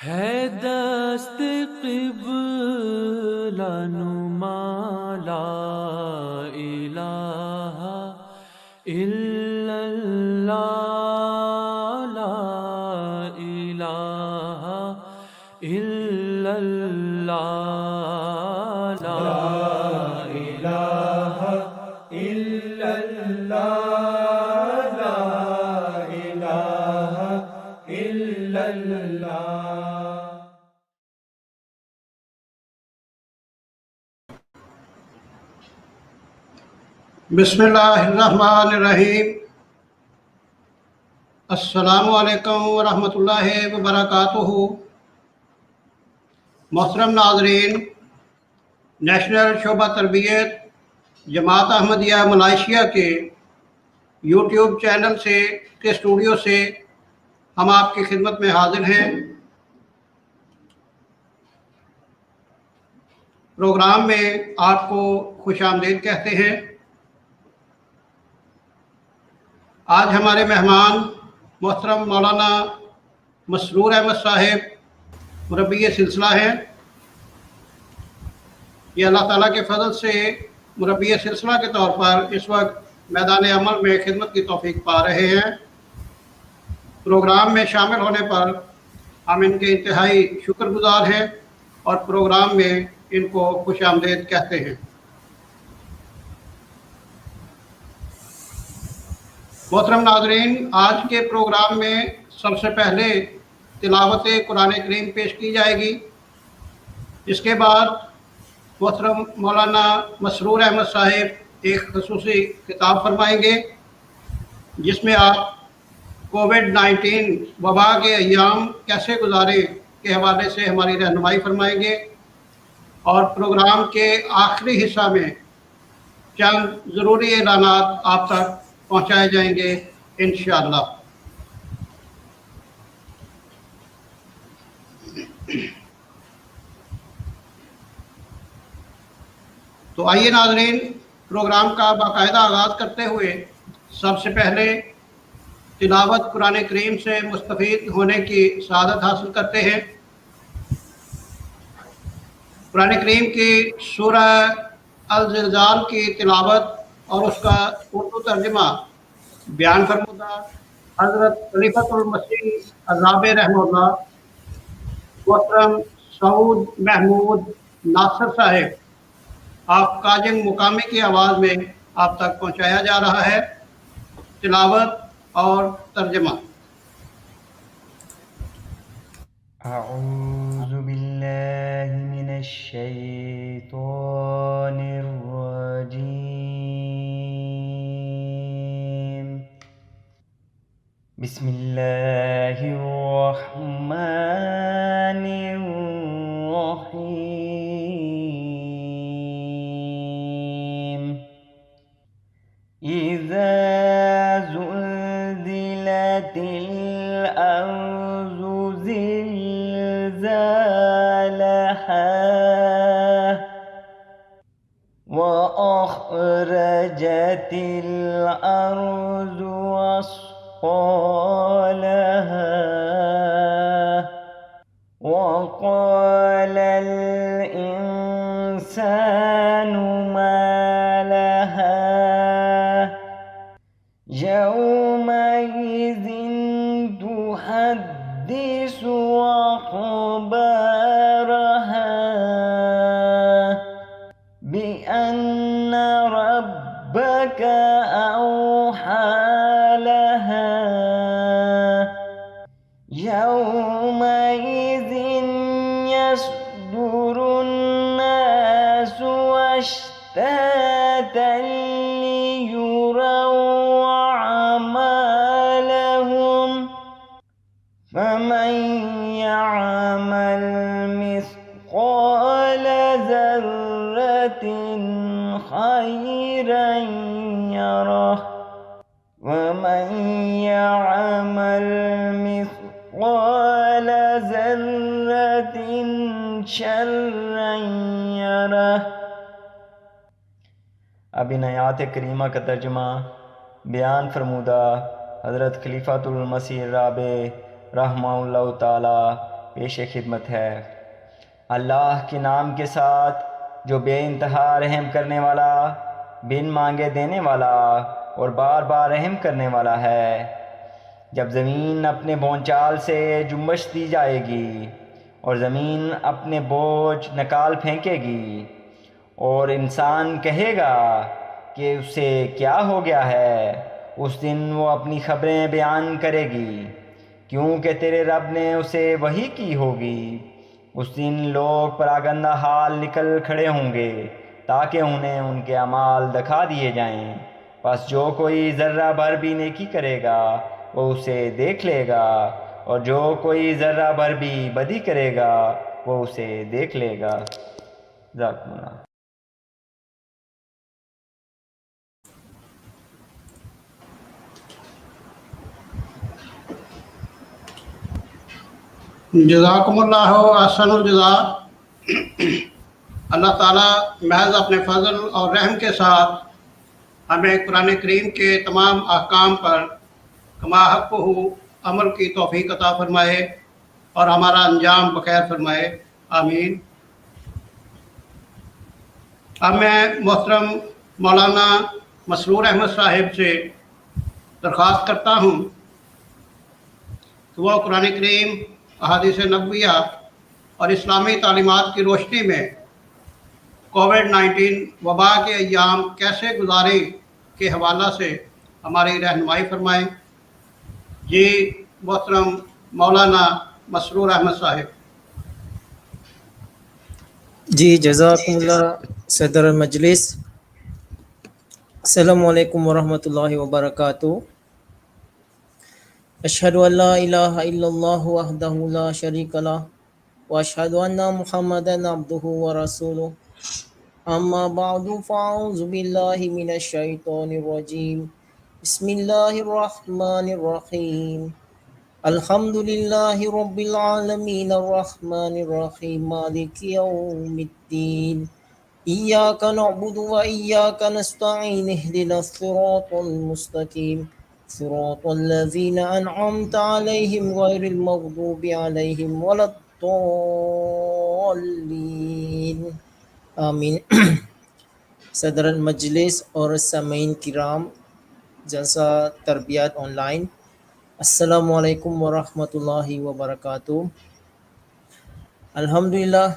ہے دست قبلہ نما لا الہ الا اللہ لا الہ الا اللہ لا الہ الا اللہ لا الہ الا اللہ۔ بسم اللہ الرحمن الرحیم۔ السلام علیکم ورحمۃ اللہ وبرکاتہ۔ محترم ناظرین، نیشنل شعبہ تربیت جماعت احمدیہ ملائیشیا کے یوٹیوب چینل کے اسٹوڈیو سے ہم آپ کی خدمت میں حاضر ہیں۔ پروگرام میں آپ کو خوش آمدید کہتے ہیں۔ آج ہمارے مہمان محترم مولانا مسرور احمد صاحب مربی سلسلہ ہیں۔ یہ اللہ تعالیٰ کے فضل سے مربی سلسلہ کے طور پر اس وقت میدان عمل میں خدمت کی توفیق پا رہے ہیں۔ پروگرام میں شامل ہونے پر ہم ان کے انتہائی شکر گزار ہیں اور پروگرام میں ان کو خوش آمدید کہتے ہیں۔ محترم ناظرین، آج کے پروگرام میں سب سے پہلے تلاوت قرآن کریم پیش کی جائے گی۔ اس کے بعد محترم مولانا مسرور احمد صاحب ایک خصوصی خطاب فرمائیں گے، جس میں آپ کووڈ-19 وبا کے ایام کیسے گزارے کے حوالے سے ہماری رہنمائی فرمائیں گے، اور پروگرام کے آخری حصہ میں چند ضروری اعلانات آپ تک پہنچائے جائیں گے انشاءاللہ۔ تو آئیے ناظرین، پروگرام کا باقاعدہ آغاز کرتے ہوئے سب سے پہلے تلاوت قرآن کریم سے مستفید ہونے کی سعادت حاصل کرتے ہیں۔ قرآن کریم کی سورہ الزلزال کی تلاوت اور اس کا اردو ترجمہ بیان فرمودہ حضرت خلیفۃ المسیح الرابع رحمہ اللہ محترم سعود محمود ناصر صاحب آپ کاجنگ مقامی کی آواز میں آپ تک پہنچایا جا رہا ہے۔ تلاوت اور ترجمہ۔ اعوذ باللہ من الشیطان الرجیم، بسم اللہ الرحمن الرحیم۔ اذا زلزلت الارض زلزالها وأخرجت الأرض أثقالها وقال الإنسان ما لها يومئذ تحدث أخبارها بأن ربك أوحى لها يومئذ يصدر الناس أشتاتا ليروا أعمالهم فمن يعمل مثقال ذرة خيرا يره ومن يعمل مثقال ذرة شرا يره۔ اب ان آیات کریمہ کا ترجمہ بیان فرمودہ حضرت خلیفۃ المسیح الرابع رحمہ اللہ تعالی پیش خدمت ہے۔ اللہ کے نام کے ساتھ جو بے انتہا رحم کرنے والا، بن مانگے دینے والا اور بار بار رحم کرنے والا ہے۔ جب زمین اپنے بھونچال سے جنبش دی جائے گی اور زمین اپنے بوجھ نکال پھینکے گی اور انسان کہے گا کہ اسے کیا ہو گیا ہے، اس دن وہ اپنی خبریں بیان کرے گی، کیونکہ تیرے رب نے اسے وحی کی ہوگی۔ اس دن لوگ پراگندہ حال نکل کھڑے ہوں گے تاکہ انہیں ان کے اعمال دکھا دیے جائیں، پس جو کوئی ذرہ بھر بھی نیکی کرے گا وہ اسے دیکھ لے گا، اور جو کوئی ذرہ بھر بھی بدی کرے گا وہ اسے دیکھ لے گا۔ جزاکم اللہ۔ جزاکم اللہ احسن الجزا۔ اللہ تعالیٰ محض اپنے فضل اور رحم کے ساتھ ہمیں قرآن کریم کے تمام احکام پر کما حق ہو عمل کی توفیق عطا فرمائے اور ہمارا انجام بخیر فرمائے، آمین۔ اب میں محترم مولانا مسرور احمد صاحب سے درخواست کرتا ہوں کہ وہ قرآن کریم، احادیث نبویہ اور اسلامی تعلیمات کی روشنی میں کووڈ-19 وبا کے ایام کیسے گزارے کے حوالہ سے ہماری رہنمائی فرمائیں۔ جی محترم مولانا مسرور احمد صاحب۔ جی جزاکم اللہ صدر مجلس۔ السلام علیکم ورحمۃ اللہ وبرکاتہ۔ اشہد ان لا الہ الا اللہ وحدہ لا شریک لہ واشہد ان محمدا عبدہ ورسولہ، اما بعد فاعوذ باللہ من الشیطان الرجیم، بسم اللہ الرحمن الرحیم، الحمد للہ رب العالمین الرحمن الرحیم مالک یوم الدین، ایاک نعبد و ایاک نستعین، اہدنا الصراط المستقیم، صراط الذین انعمت علیہم غیر المغضوب علیہم ولا الضالین، آمین۔ صدر المجلس اور سامعین کرام جلسہ تربیت آن لائن، السلام علیکم ورحمۃ اللہ وبرکاتہ۔ الحمدللہ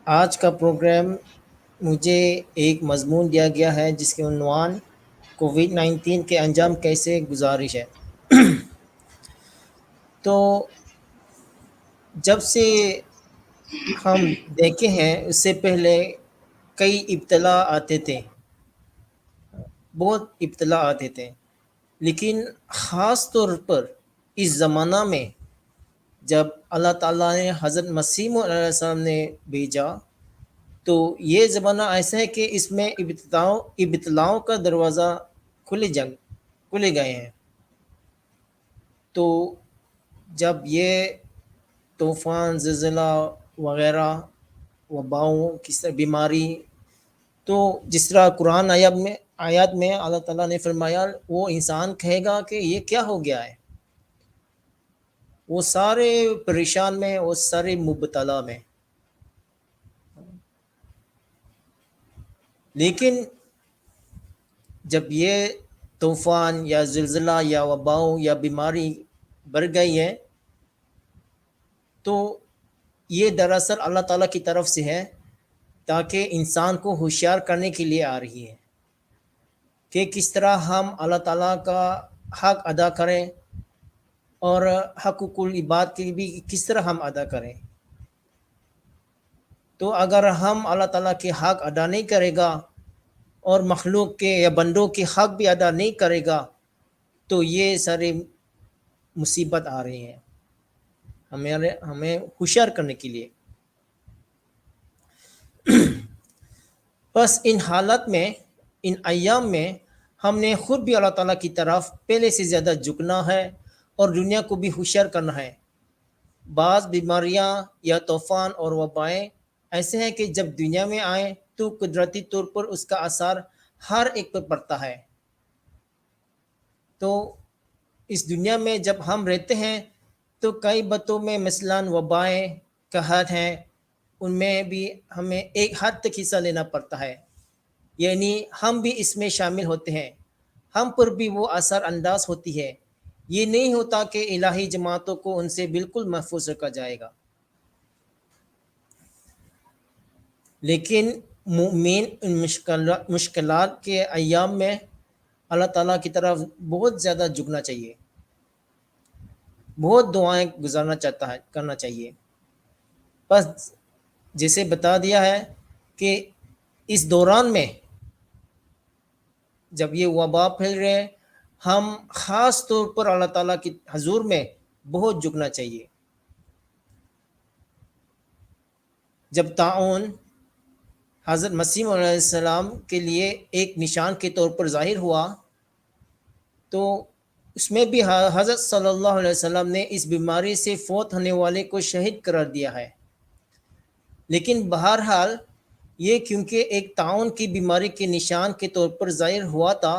آج کا پروگرام مجھے ایک مضمون دیا گیا ہے جس کے عنوان کووڈ-19 کے انجام کیسے گزارش ہے۔ تو جب سے ہم دیکھے ہیں اس سے پہلے کئی ابتلا آتے تھے، بہت ابتلا آتے تھے، لیکن خاص طور پر اس زمانہ میں جب اللہ تعالیٰ نے حضرت مسیح علیہ السلام نے بھیجا تو یہ زمانہ ایسا ہے کہ اس میں ابتلاؤں کا دروازہ کھلے گئے ہیں۔ تو جب یہ طوفان، زلزلہ وغیرہ، وباؤں، کس طرح بیماری، تو جس طرح قرآن آیات میں اللہ تعالیٰ نے فرمایا وہ انسان کہے گا کہ یہ کیا ہو گیا ہے، وہ سارے پریشان میں، وہ سارے مبتلا میں۔ لیکن جب یہ طوفان یا زلزلہ یا وباؤں یا بیماری بڑھ گئی ہے تو یہ دراصل اللہ تعالیٰ کی طرف سے ہے، تاکہ انسان کو ہوشیار کرنے کے لیے آ رہی ہے کہ کس طرح ہم اللہ تعالیٰ کا حق ادا کریں اور حقوق العباد کے بھی کس طرح ہم ادا کریں۔ تو اگر ہم اللہ تعالیٰ کے حق ادا نہیں کرے گا اور مخلوق کے یا بندوں کے حق بھی ادا نہیں کرے گا تو یہ سارے مصیبت آ رہی ہیں ہمیں ہوشیار کرنے کے لیے۔ بس ان حالت میں، ان ایام میں ہم نے خود بھی اللہ تعالیٰ کی طرف پہلے سے زیادہ جھکنا ہے اور دنیا کو بھی ہوشیار کرنا ہے۔ بعض بیماریاں یا طوفان اور وبائیں ایسے ہیں کہ جب دنیا میں آئیں تو قدرتی طور پر اس کا اثر ہر ایک پر پڑتا ہے۔ تو اس دنیا میں جب ہم رہتے ہیں تو کئی باتوں میں مثلاً وبائیں قحط ہیں، ان میں بھی ہمیں ایک حد تک حصہ لینا پڑتا ہے، یعنی ہم بھی اس میں شامل ہوتے ہیں، ہم پر بھی وہ اثر انداز ہوتی ہے۔ یہ نہیں ہوتا کہ الہی جماعتوں کو ان سے بالکل محفوظ رکھا جائے گا، لیکن مومن ان مشکلات کے ایام میں اللہ تعالیٰ کی طرف بہت زیادہ جھکنا چاہیے، بہت دعائیں کرنا چاہیے۔ بس جیسے بتا دیا ہے کہ اس دوران میں جب یہ وبا پھیل رہے ہیں، ہم خاص طور پر اللہ تعالیٰ کی حضور میں بہت جھکنا چاہیے۔ جب طاعون حضرت مسیح علیہ السلام کے لیے ایک نشان کے طور پر ظاہر ہوا تو اس میں بھی حضرت صلی اللہ علیہ وسلم نے اس بیماری سے فوت ہونے والے کو شہید قرار دیا ہے، لیکن بہرحال یہ کیونکہ ایک طاعون کی بیماری کے نشان کے طور پر ظاہر ہوا تھا،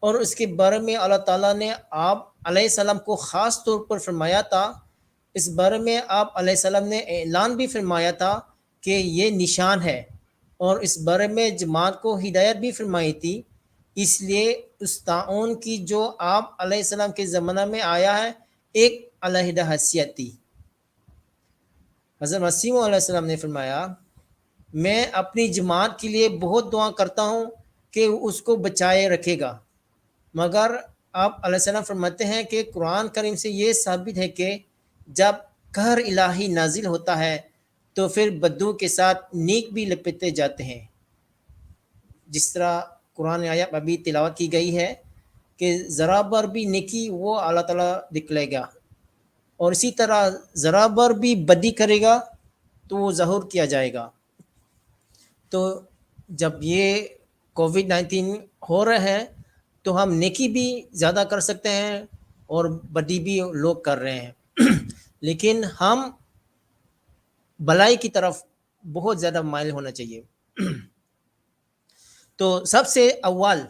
اور اس کے بارے میں اللہ تعالیٰ نے آپ علیہ السلام کو خاص طور پر فرمایا تھا، اس بارے میں آپ علیہ السلام نے اعلان بھی فرمایا تھا کہ یہ نشان ہے، اور اس بارے میں جماعت کو ہدایت بھی فرمائی تھی۔ اس لیے اس طاعون کی جو آپ علیہ السلام کے زمانہ میں آیا ہے ایک علیحدہ حیثیت تھی۔ حضرت مسیح علیہ السلام نے فرمایا، میں اپنی جماعت کے لیے بہت دعا کرتا ہوں کہ اس کو بچائے رکھے گا، مگر آپ علیہ السلام فرماتے ہیں کہ قرآن کریم سے یہ ثابت ہے کہ جب قہر الہی نازل ہوتا ہے تو پھر بدو کے ساتھ نیک بھی لپٹتے جاتے ہیں، جس طرح قرآن آیت ابھی تلاوت کی گئی ہے کہ ذرا بر بھی نیکی وہ اللہ تعالیٰ دکھلائے گا، اور اسی طرح ذرا بر بھی بدی کرے گا تو وہ ظہور کیا جائے گا۔ تو جب یہ کووڈ-19 ہو رہا ہے تو ہم نیکی بھی زیادہ کر سکتے ہیں اور بدی بھی لوگ کر رہے ہیں، لیکن ہم بلائی کی طرف بہت زیادہ مائل ہونا چاہیے۔ تو سب سے اول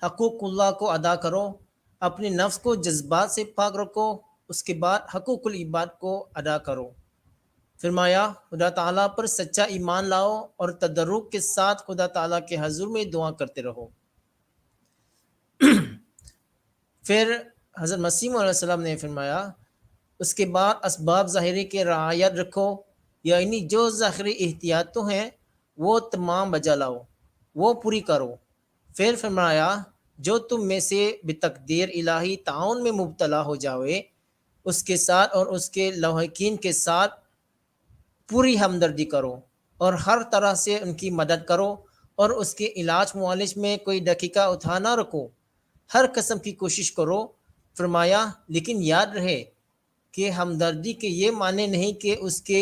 حقوق اللہ کو ادا کرو، اپنے نفس کو جذبات سے پاک رکھو، اس کے بعد حقوق العباد کو ادا کرو۔ فرمایا خدا تعالیٰ پر سچا ایمان لاؤ اور تدرج کے ساتھ خدا تعالیٰ کے حضور میں دعا کرتے رہو۔ پھر حضرت مسیح علیہ السلام نے فرمایا، اس کے بعد اسباب ظاہری کے رعایت رکھو، یعنی جو ظاہری احتیاطوں ہیں وہ تمام بجا لاؤ، وہ پوری کرو۔ پھر فرمایا، جو تم میں سے بتقدیر الہی تعاون میں مبتلا ہو جاوے اس کے ساتھ اور اس کے لواحقین کے ساتھ پوری ہمدردی کرو اور ہر طرح سے ان کی مدد کرو، اور اس کے علاج معالج میں کوئی دقیقہ اتھا نہ رکھو، ہر قسم کی کوشش کرو۔ فرمایا لیکن یاد رہے کہ ہمدردی کے یہ معنی نہیں کہ اس کے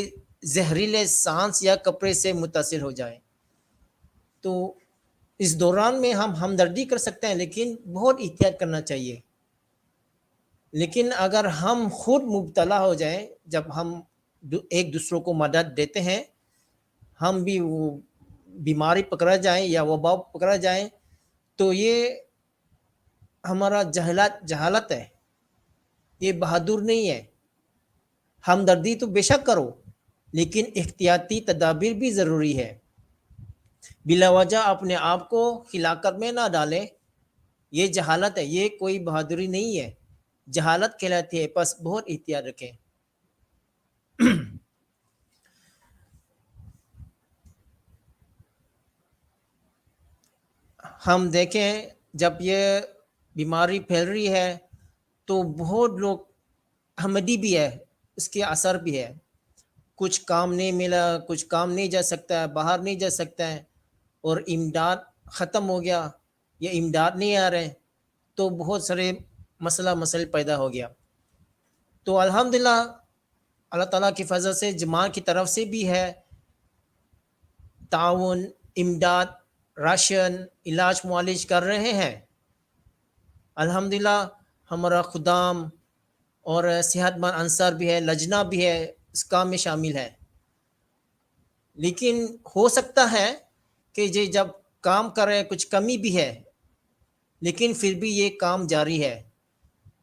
زہریلے سانس یا کپڑے سے متاثر ہو جائے۔ تو اس دوران میں ہم ہمدردی کر سکتے ہیں لیکن بہت احتیاط کرنا چاہیے۔ لیکن اگر ہم خود مبتلا ہو جائیں، جب ہم ایک دوسروں کو مدد دیتے ہیں، ہم بھی وہ بیماری پکڑا جائیں یا وبا پکڑا جائیں تو یہ ہمارا جہالت ہے، یہ بہادر نہیں ہے۔ ہمدردی تو بے شک کرو لیکن احتیاطی تدابیر بھی ضروری ہے، بلا وجہ اپنے آپ کو ہلاکت میں نہ ڈالیں، یہ جہالت ہے، یہ کوئی بہادری نہیں ہے، جہالت کہلاتی ہے، بس بہت احتیاط رکھیں۔ ہم دیکھیں جب یہ بیماری پھیل رہی ہے تو بہت لوگ احمدی بھی ہے، اس کے اثر بھی ہے، کچھ کام نہیں ملا، کچھ کام نہیں جا سکتا ہے، باہر نہیں جا سکتا ہے، اور امداد ختم ہو گیا یا امداد نہیں آ رہے تو بہت سارے مسئلہ پیدا ہو گیا۔ تو الحمدللہ اللہ تعالیٰ کی فضل سے جماعت کی طرف سے بھی ہے تعاون، امداد، راشن، علاج معالج کر رہے ہیں۔ الحمدللہ ہمارا خدام اور صحت مند انصار بھی ہے، لجنہ بھی ہے، اس کام میں شامل ہے۔ لیکن ہو سکتا ہے کہ یہ جب کام کر رہے کچھ کمی بھی ہے، لیکن پھر بھی یہ کام جاری ہے۔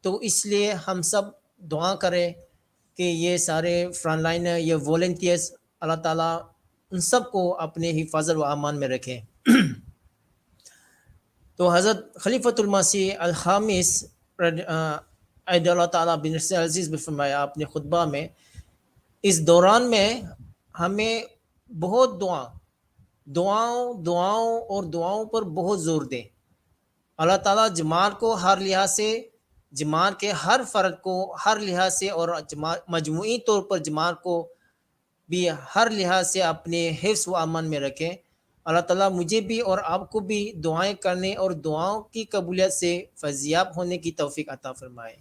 تو اس لیے ہم سب دعا کریں کہ یہ سارے فرنٹ لائنر یہ والنٹیئرس اللہ تعالیٰ ان سب کو اپنے حفاظت و امان میں رکھیں۔ تو حضرت خلیفۃ المسیح الخامس عید اللہ تعالیٰ بن عزیز نے فرمایا اپنے خطبہ میں، اس دوران میں ہمیں بہت دعاؤں پر بہت زور دیں۔ اللہ تعالیٰ جماعت کو ہر لحاظ سے، جماعت کے ہر فرد کو ہر لحاظ سے اور مجموعی طور پر جماعت کو بھی ہر لحاظ سے اپنے حفظ و امان میں رکھیں۔ اللہ تعالیٰ مجھے بھی اور آپ کو بھی دعائیں کرنے اور دعاؤں کی قبولیت سے فیضیاب ہونے کی توفیق عطا فرمائے۔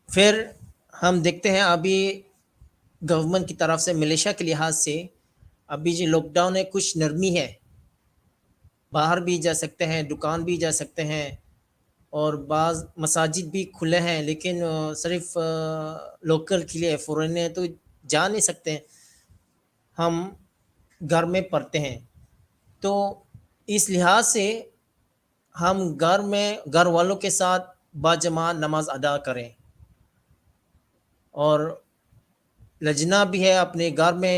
پھر ہم دیکھتے ہیں ابھی گورنمنٹ کی طرف سے ملیشیا کے لحاظ سے ابھی جو لاک ڈاؤن ہے کچھ نرمی ہے، باہر بھی جا سکتے ہیں، دکان بھی جا سکتے ہیں، اور بعض مساجد بھی کھلے ہیں، لیکن صرف لوکل کے لیے، فورنر تو جا نہیں سکتے، ہم گھر میں پڑھتے ہیں۔ تو اس لحاظ سے ہم گھر والوں کے ساتھ باجماعت نماز ادا کریں، اور لجنا بھی ہے اپنے گھر میں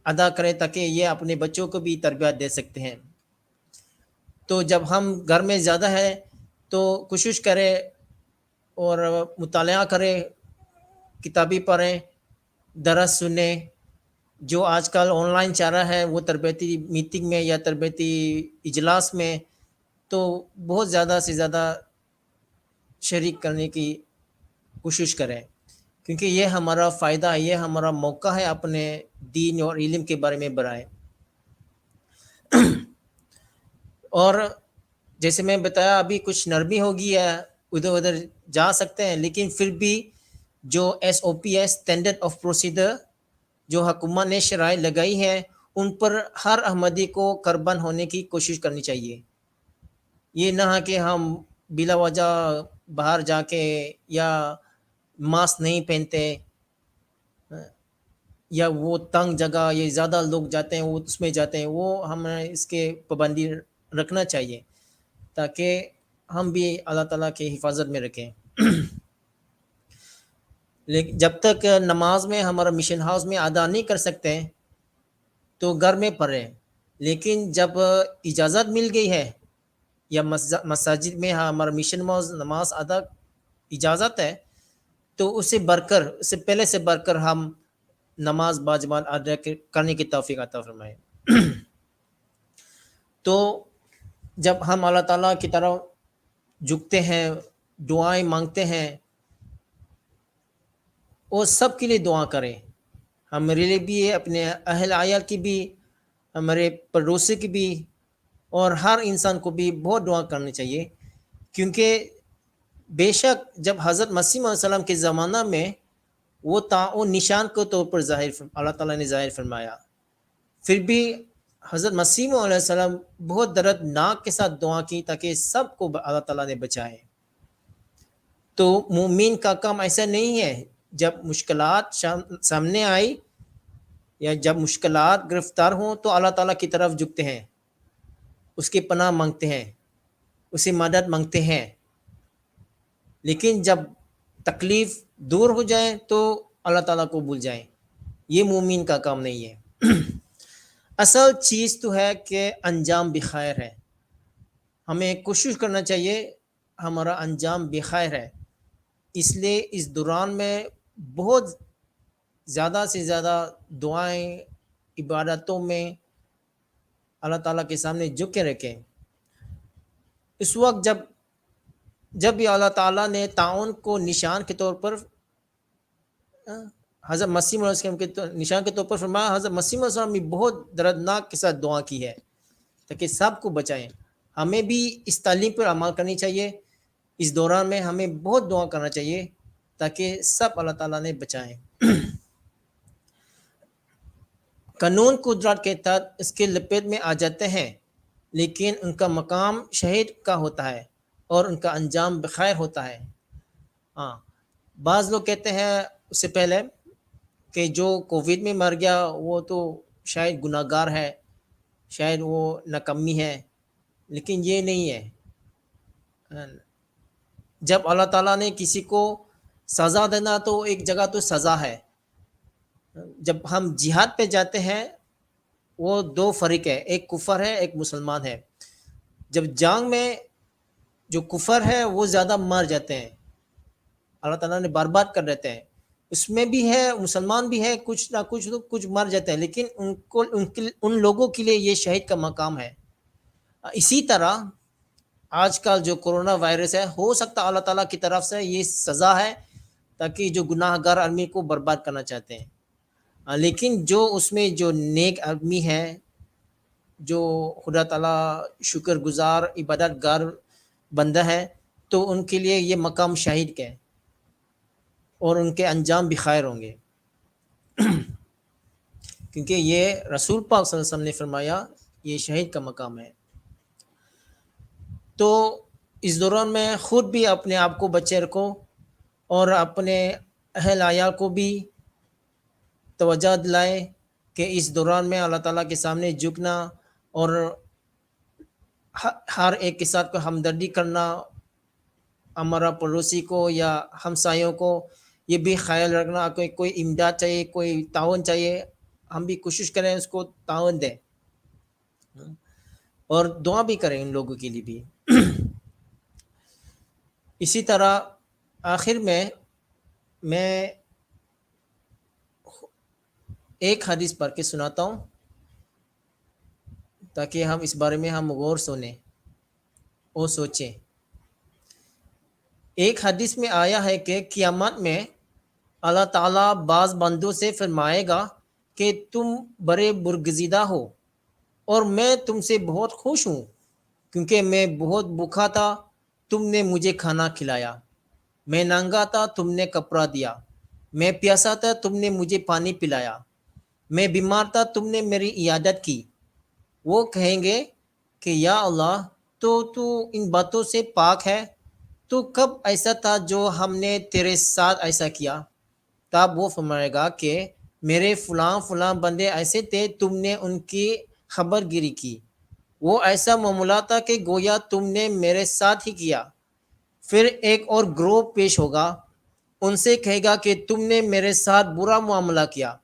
ادا کریں تاکہ یہ اپنے بچوں کو بھی تربیت دے سکتے ہیں۔ تو جب ہم گھر میں زیادہ ہے تو کوشش کریں اور مطالعہ کریں، کتابیں پڑھیں، درس سنیں۔ جو آج کل آن لائن چل رہا ہے وہ تربیتی میٹنگ میں یا تربیتی اجلاس میں، تو بہت زیادہ سے زیادہ شریک کرنے کی کوشش کریں، کیونکہ یہ ہمارا فائدہ ہے، یہ ہمارا موقع ہے اپنے دین اور علم کے بارے میں بڑھائیں۔ اور جیسے میں بتایا ابھی کچھ نرمی ہوگی ہے، ادھر جا سکتے ہیں، لیکن پھر بھی جو SOP ہے، اسٹینڈرڈ آف پروسیڈر، جو حکومت نے شرائط لگائی ہے ان پر ہر احمدی کو قربان ہونے کی کوشش کرنی چاہیے۔ یہ نہ ہے کہ ہم بلا وجہ باہر جا کے یا ماسک نہیں پہنتے، یا وہ تنگ جگہ یہ زیادہ لوگ جاتے ہیں وہ اس میں جاتے ہیں، وہ ہمیں اس کے پابندی رکھنا چاہیے تاکہ ہم بھی اللہ تعالیٰ کی حفاظت میں رکھیں۔ لیکن جب تک نماز میں ہمارا مشن ہاؤس میں ادا نہیں کر سکتے تو گھر میں پڑھیں، لیکن جب اجازت مل گئی ہے یا مساجد میں ہمارا مشن ہاؤس نماز ادا اجازت ہے تو اس سے پہلے سے بڑھ کر ہم نماز باجماعت ادا کرنے کی توفیق عطا فرمائے۔ تو جب ہم اللہ تعالیٰ کی طرف جھکتے ہیں، دعائیں مانگتے ہیں، اور سب کے لیے دعا کریں، ہمارے لیے بھی، اپنے اہل عیال کی بھی، ہمارے پڑوسی کی بھی، اور ہر انسان کو بھی بہت دعا کرنی چاہیے، کیونکہ بے شک جب حضرت مسیح علیہ السلام کے زمانہ میں وہ تعاون نشان کے طور پر اللہ تعالیٰ نے ظاہر فرمایا، پھر بھی حضرت مسیح علیہ السلام بہت دردناک کے ساتھ دعا کی تاکہ سب کو اللہ تعالیٰ نے بچائے۔ تو مومن کا کام ایسا نہیں ہے، جب مشکلات سامنے آئی یا جب مشکلات گرفتار ہوں تو اللہ تعالیٰ کی طرف جھکتے ہیں، اس کی پناہ مانگتے ہیں، اسے مدد مانگتے ہیں، لیکن جب تکلیف دور ہو جائے تو اللہ تعالیٰ کو بھول جائیں۔ یہ مومن کا کام نہیں ہے۔ اصل چیز تو ہے کہ انجام بخیر ہے، ہمیں کوشش کرنا چاہیے ہمارا انجام بخیر ہے، اس لیے اس دوران میں بہت زیادہ سے زیادہ دعائیں، عبادتوں میں اللہ تعالیٰ کے سامنے جھک کے رکھیں۔ اس وقت جب بھی اللہ تعالیٰ نے تعاون کو نشان کے طور پر حضرت مسیح علیہ السلام کے نشان کے طور پر فرمایا، حضرت مسیح علیہ السلام نے بہت دردناک کے ساتھ دعا کی ہے تاکہ سب کو بچائیں۔ ہمیں بھی اس تعلیم پر عمل کرنی چاہیے، اس دوران میں ہمیں بہت دعا کرنا چاہیے تاکہ سب اللہ تعالیٰ نے بچائیں۔ قانون قدرت کے تحت اس کے لپیٹ میں آ جاتے ہیں، لیکن ان کا مقام شہید کا ہوتا ہے اور ان کا انجام بخیر ہوتا ہے۔ بعض لوگ کہتے ہیں اس سے پہلے کہ جو کووڈ میں مر گیا وہ تو شاید گناہ گار ہے، شاید وہ ناکامی ہے، لیکن یہ نہیں ہے۔ جب اللہ تعالیٰ نے کسی کو سزا دینا تو ایک جگہ تو سزا ہے. جب ہم جہاد پہ جاتے ہیں وہ دو فریق ہے، ایک کفر ہے ایک مسلمان ہے. جب جنگ میں جو کفر ہے وہ زیادہ مر جاتے ہیں، اللہ تعالیٰ نے برباد کر دیتے ہیں. اس میں بھی ہے مسلمان بھی ہے، کچھ نہ کچھ تو کچھ مر جاتے ہیں، لیکن ان لوگوں کے لیے یہ شہید کا مقام ہے. اسی طرح آج کل جو کرونا وائرس ہے، ہو سکتا اللہ تعالیٰ کی طرف سے یہ سزا ہے تاکہ جو گناہ گار آدمی کو برباد کرنا چاہتے ہیں. لیکن جو اس میں جو نیک آدمی ہے، جو خدا تعالیٰ شکر گزار عبادت گار بندہ ہے، تو ان کے لیے یہ مقام شہید کا ہے اور ان کے انجام بھی خیر ہوں گے. کیونکہ یہ رسول پاک صلی اللہ علیہ وسلم نے فرمایا یہ شہید کا مقام ہے. تو اس دوران میں خود بھی اپنے آپ کو بچے رکھو اور اپنے اہل عیال کو بھی توجہ دلائے کہ اس دوران میں اللہ تعالیٰ کے سامنے جھکنا اور ہر ایک کے ساتھ کو ہمدردی کرنا، ہمارا پڑوسی کو یا ہمسایوں کو یہ بھی خیال رکھنا کہ کوئی امداد چاہیے، کوئی تعاون چاہیے، ہم بھی کوشش کریں اس کو تعاون دیں اور دعا بھی کریں ان لوگوں کے لیے بھی. اسی طرح آخر میں ایک حدیث پڑھ کے سناتا ہوں تاکہ ہم اس بارے میں ہم غور سنیں اور سوچیں. ایک حدیث میں آیا ہے کہ قیامت میں اللہ تعالیٰ بعض بندوں سے فرمائے گا کہ تم بڑے برگزیدہ ہو اور میں تم سے بہت خوش ہوں، کیونکہ میں بہت بھوکا تھا تم نے مجھے کھانا کھلایا، میں ننگا تھا تم نے کپڑا دیا، میں پیاسا تھا تم نے مجھے پانی پلایا، میں بیمار تھا تم نے میری عیادت کی. وہ کہیں گے کہ یا اللہ تو ان باتوں سے پاک ہے، تو کب ایسا تھا جو ہم نے تیرے ساتھ ایسا کیا؟ تب وہ فرمائے گا کہ میرے فلاں بندے ایسے تھے، تم نے ان کی خبر گیری کی، وہ ایسا معاملہ تھا کہ گویا تم نے میرے ساتھ ہی کیا. پھر ایک اور گروہ پیش ہوگا، ان سے کہے گا کہ تم نے میرے ساتھ برا معاملہ کیا،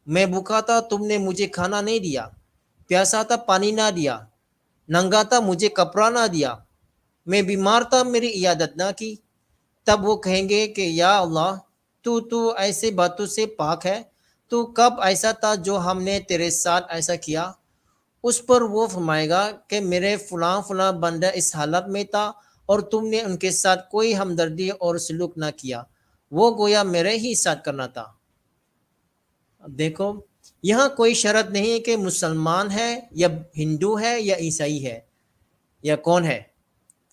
میں بھوکا تھا تم نے مجھے کھانا نہیں دیا، پیاسا تھا پانی نہ دیا، ننگا تھا مجھے کپڑا نہ دیا، میں بیمار تھا میری عیادت نہ کی. تب وہ کہیں گے کہ یا اللہ تو ایسے باتوں سے پاک ہے، تو کب ایسا تھا جو ہم نے تیرے ساتھ ایسا کیا؟ اس پر وہ فرمائے گا کہ میرے فلاں بندہ اس حالت میں تھا اور تم نے ان کے ساتھ کوئی ہمدردی اور سلوک نہ کیا، وہ گویا میرے ہی ساتھ کرنا تھا. اب دیکھو یہاں کوئی شرط نہیں ہے کہ مسلمان ہے یا ہندو ہے یا عیسائی ہے یا کون ہے.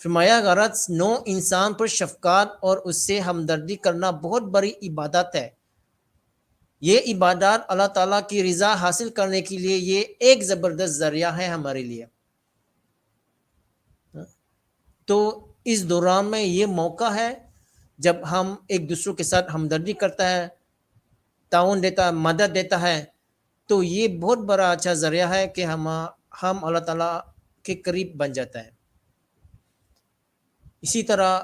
فرمایا غرض نو انسان پر شفقت اور اس سے ہمدردی کرنا بہت بڑی عبادت ہے. یہ عبادت اللہ تعالیٰ کی رضا حاصل کرنے کے لیے یہ ایک زبردست ذریعہ ہے ہمارے لیے. تو اس دوران میں یہ موقع ہے جب ہم ایک دوسروں کے ساتھ ہمدردی کرتا ہے، تعاون دیتا ہے، مدد دیتا ہے، تو یہ بہت بڑا اچھا ذریعہ ہے کہ ہم اللہ تعالیٰ کے قریب بن جاتا ہے. اسی طرح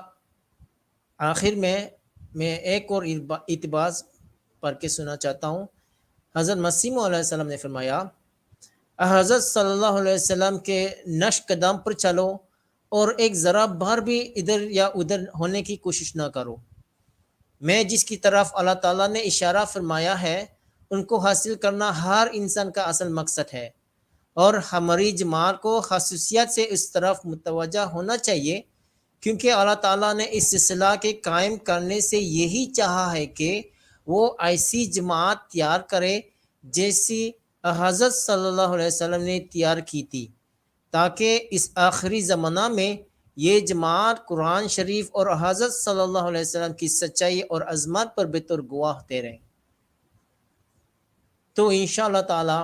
آخر میں ایک اور اقتباس پڑھ کے سنا چاہتا ہوں. حضرت مسیح علیہ السلام نے فرمایا حضرت صلی اللہ علیہ وسلم کے نقش قدم پر چلو اور ایک ذرا بار بھی ادھر یا ادھر ہونے کی کوشش نہ کرو. میں جس کی طرف اللہ تعالیٰ نے اشارہ فرمایا ہے ان کو حاصل کرنا ہر انسان کا اصل مقصد ہے، اور ہماری جماعت کو خصوصیت سے اس طرف متوجہ ہونا چاہیے، کیونکہ اللہ تعالیٰ نے اس سلسلہ کے قائم کرنے سے یہی چاہا ہے کہ وہ ایسی جماعت تیار کرے جیسی حضرت صلی اللہ علیہ وسلم نے تیار کی تھی، تاکہ اس آخری زمانہ میں یہ جماعت قرآن شریف اور حضرت صلی اللہ علیہ وسلم کی سچائی اور عظمت پر بطور گواہ ہوتے رہیں. تو انشاءاللہ تعالی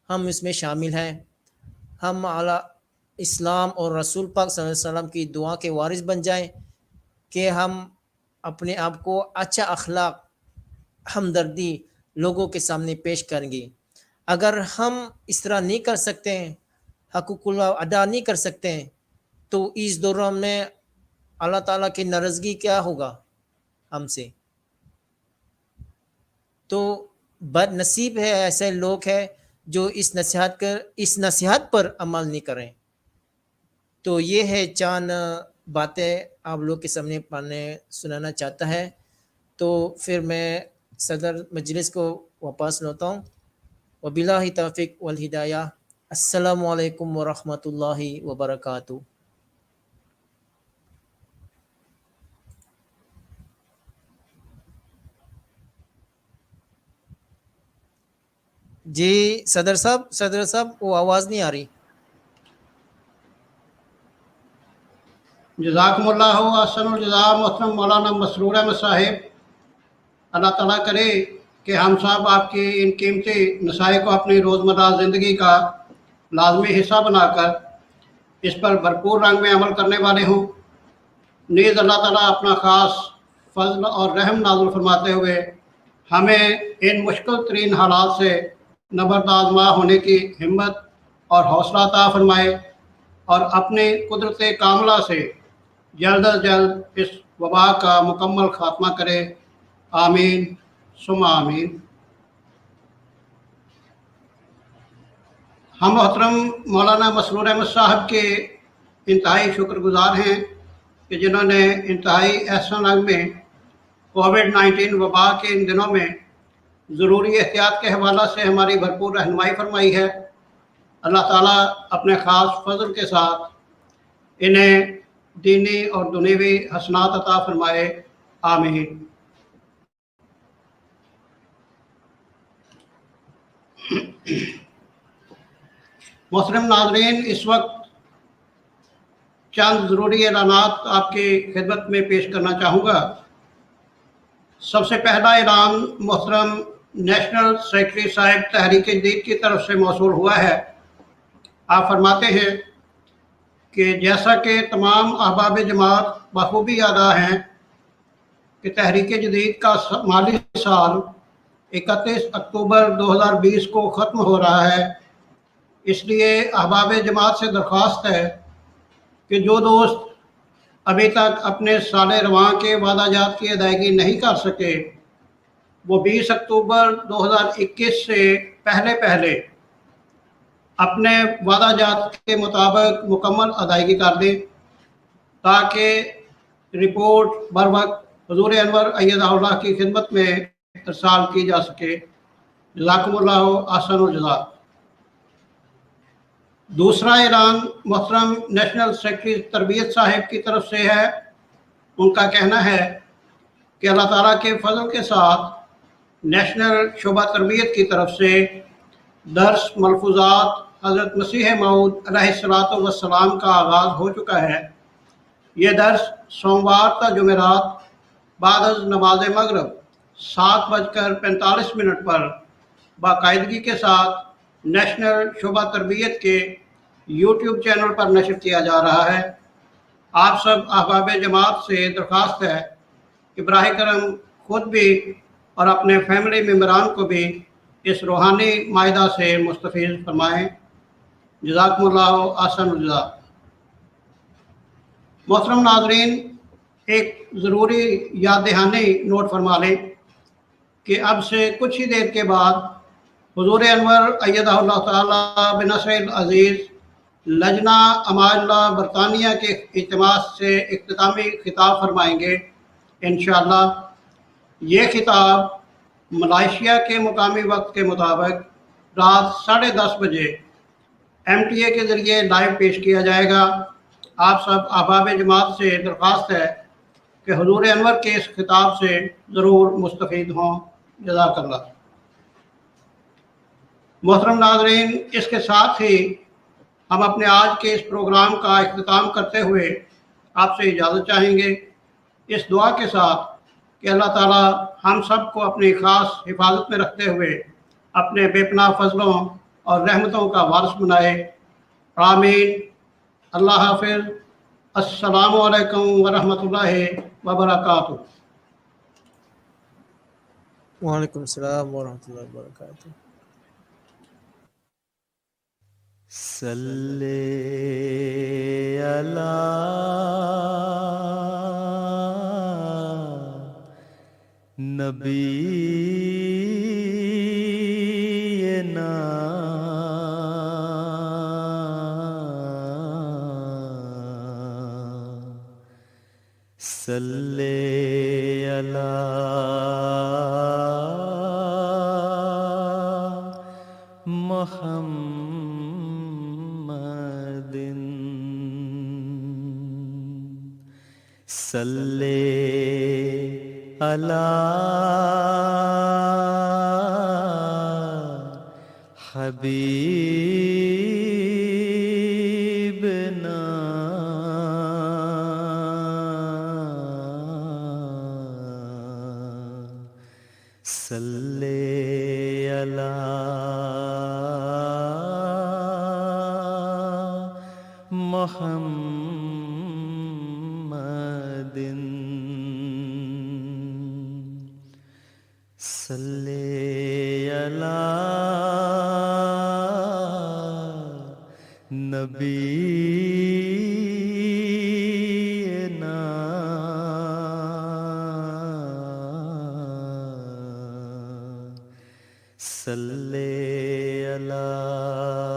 ہم اس میں شامل ہیں، ہم اعلیٰ اسلام اور رسول پاک صلی اللہ علیہ وسلم کی دعا کے وارث بن جائیں کہ ہم اپنے آپ کو اچھا اخلاق، ہمدردی لوگوں کے سامنے پیش کریں گے. اگر ہم اس طرح نہیں کر سکتے ہیں، حقوق اللہ ادا نہیں کر سکتے ہیں، تو اس دوران میں اللہ تعالیٰ کی ناراضگی کیا ہوگا ہم سے. تو بد نصیب ہے ایسے لوگ ہیں جو اس نصیحت پر عمل نہیں کریں. تو یہ ہے چند باتیں آپ لوگ کے سامنے پڑھنے سنانا چاہتا ہے. تو پھر میں صدر مجلس کو واپس لوٹا ہوں. وباللہ توفیق والہدایہ. السلام علیکم ورحمۃ اللہ وبرکاتہ. جی صدر صاحب وہ آواز نہیں آ رہی. جزاکم اللہ احسن الجزا محترم مولانا مسرور احمد صاحب. اللہ تعالیٰ کرے کہ ہم سب آپ کی ان قیمتی نصائح کو اپنی روزمرہ زندگی کا لازمی حصہ بنا کر اس پر بھرپور رنگ میں عمل کرنے والے ہوں. نیز اللہ تعالیٰ اپنا خاص فضل اور رحم نازل فرماتے ہوئے ہمیں ان مشکل ترین حالات سے نبردآزما ہونے کی ہمت اور حوصلہ عطا فرمائے اور اپنی قدرت کاملہ سے جلد از جلد اس وبا کا مکمل خاتمہ کرے. آمین ثم آمین. ہم محترم مولانا مسرور احمد صاحب کے انتہائی شکر گزار ہیں کہ جنہوں نے انتہائی احسن رنگ میں کووڈ-19 وبا کے ان دنوں میں ضروری احتیاط کے حوالہ سے ہماری بھرپور رہنمائی فرمائی ہے. اللہ تعالیٰ اپنے خاص فضل کے ساتھ انہیں دینی اور دنیوی حسنات عطا فرمائے. آمین. محترم ناظرین، اس وقت چند ضروری اعلانات آپ کی خدمت میں پیش کرنا چاہوں گا. سب سے پہلا اعلان محترم نیشنل سیکرٹری صاحب تحریک جدید کی طرف سے موصول ہوا ہے. آپ فرماتے ہیں کہ جیسا کہ تمام احباب جماعت بخوبی آگاہ ہیں کہ تحریک جدید کا مالی سال 31 اکتوبر 2020 کو ختم ہو رہا ہے. اس لیے احباب جماعت سے درخواست ہے کہ جو دوست ابھی تک اپنے سال رواں کے وعدہ جات کی ادائیگی نہیں کر سکے وہ 20 اکتوبر 2021 سے پہلے اپنے وعدہ جات کے مطابق مکمل ادائیگی کر دیں تاکہ رپورٹ بر وقت حضور انور ایدہ اللہ کی خدمت میں ارسال کی جا سکے. جزاکم اللہ احسن الجزا. دوسرا اعلان محترم نیشنل سیکرٹری تربیت صاحب کی طرف سے ہے. ان کا کہنا ہے کہ اللہ تعالیٰ کے فضل کے ساتھ نیشنل شعبہ تربیت کی طرف سے درس ملفوظات حضرت مسیح موعود علیہ الصلوۃ والسلام کا آغاز ہو چکا ہے. یہ درس سوموار تا جمعرات بعد از نماز مغرب 7:45 پر باقاعدگی کے ساتھ نیشنل شعبہ تربیت کے یوٹیوب چینل پر نشر کیا جا رہا ہے. آپ سب احباب جماعت سے درخواست ہے کہ براہ کرم خود بھی اور اپنے فیملی ممبران کو بھی اس روحانی معاہدہ سے مستفید فرمائیں. جزاکم اللہ احسن الجزا. محترم ناظرین، ایک ضروری یاد دہانی نوٹ فرما لیں کہ اب سے کچھ ہی دیر کے بعد حضور انور ایدہ اللہ تعالیٰ بنصر العزیز لجنہ امان اللہ برطانیہ کے اجتماع سے اختتامی خطاب فرمائیں گے انشاءاللہ. یہ خطاب ملائیشیا کے مقامی وقت کے مطابق رات 10:30 بجے MTA کے ذریعے لائیو پیش کیا جائے گا. آپ سب احباب جماعت سے درخواست ہے کہ حضور انور کے اس خطاب سے ضرور مستفید ہوں. جزاک اللہ. محترم ناظرین، اس کے ساتھ ہی ہم اپنے آج کے اس پروگرام کا اختتام کرتے ہوئے آپ سے اجازت چاہیں گے اس دعا کے ساتھ کہ اللہ تعالیٰ ہم سب کو اپنی خاص حفاظت میں رکھتے ہوئے اپنے بے پناہ فضلوں اور رحمتوں کا وارث بنائے. آمین. اللہ حافظ. السلام علیکم ورحمۃ اللہ وبرکاتہ. وعلیکم السلام ورحمۃ اللہ وبرکاتہ. صلی اللہ نبینا صلی علی محمد صلی علی حبیبنا صلی علی محمد صلی علی نبینا صلی علی